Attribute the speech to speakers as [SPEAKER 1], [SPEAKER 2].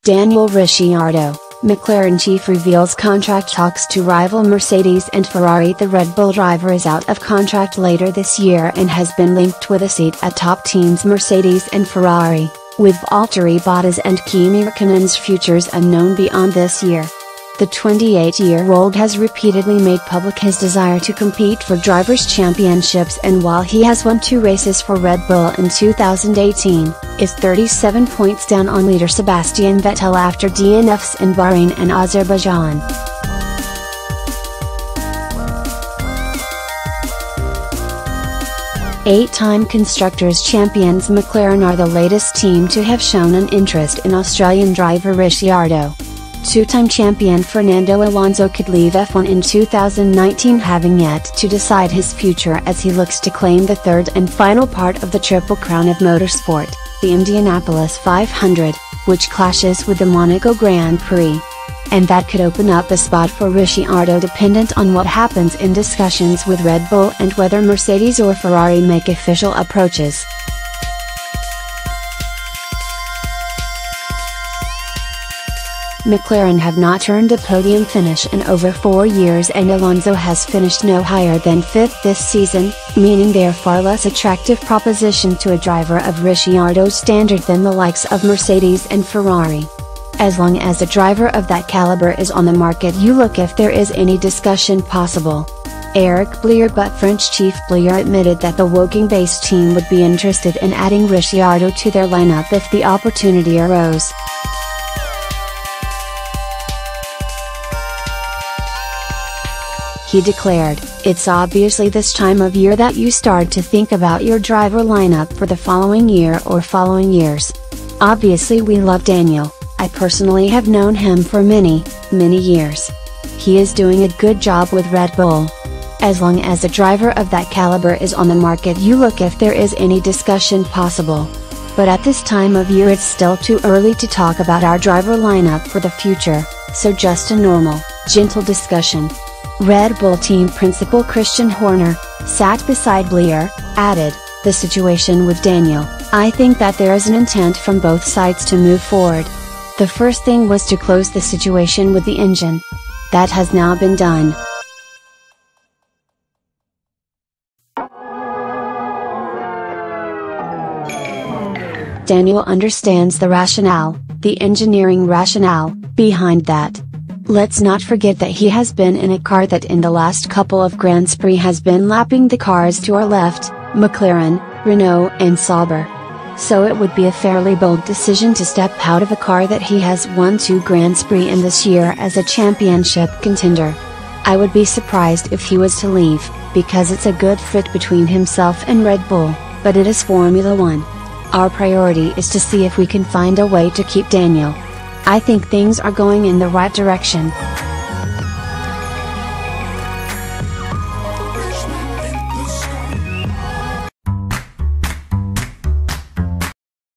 [SPEAKER 1] Daniel Ricciardo, McLaren chief reveals contract talks to rival Mercedes and Ferrari. The Red Bull driver is out of contract later this year and has been linked with a seat at top teams Mercedes and Ferrari, with Valtteri Bottas and Kimi Raikkonen's futures unknown beyond this year. The 28-year-old has repeatedly made public his desire to compete for drivers' championships, and while he has won 2 races for Red Bull in 2018, is 37 points down on leader Sebastian Vettel after DNFs in Bahrain and Azerbaijan. Eight-time Constructors' champions McLaren are the latest team to have shown an interest in Australian driver Ricciardo. Two-time champion Fernando Alonso could leave F1 in 2019, having yet to decide his future as he looks to claim the third and final part of the Triple Crown of motorsport, the Indianapolis 500, which clashes with the Monaco Grand Prix. And that could open up a spot for Ricciardo, dependent on what happens in discussions with Red Bull and whether Mercedes or Ferrari make official approaches. McLaren have not earned a podium finish in over 4 years, and Alonso has finished no higher than 5th this season, meaning they are far less attractive proposition to a driver of Ricciardo's standard than the likes of Mercedes and Ferrari. As long as a driver of that caliber is on the market, you look if there is any discussion possible. Eric Boullier, but French chief Boullier admitted that the Woking-based team would be interested in adding Ricciardo to their lineup if the opportunity arose. He declared, "It's obviously this time of year that you start to think about your driver lineup for the following year or following years. Obviously we love Daniel. I personally have known him for many, many years. He is doing a good job with Red Bull. As long as a driver of that caliber is on the market, you look if there is any discussion possible. But at this time of year it's still too early to talk about our driver lineup for the future, so just a normal, gentle discussion." Red Bull team principal Christian Horner, sat beside Boullier, added, "The situation with Daniel, I think that there is an intent from both sides to move forward. The first thing was to close the situation with the engine. That has now been done. Daniel understands the rationale, the engineering rationale, behind that. Let's not forget that he has been in a car that in the last couple of Grand Prix has been lapping the cars to our left, McLaren, Renault and Sauber. So it would be a fairly bold decision to step out of a car that he has won 2 Grand Prix in this year as a championship contender. I would be surprised if he was to leave, because it's a good fit between himself and Red Bull, but it is Formula One. Our priority is to see if we can find a way to keep Daniel. I think things are going in the right direction."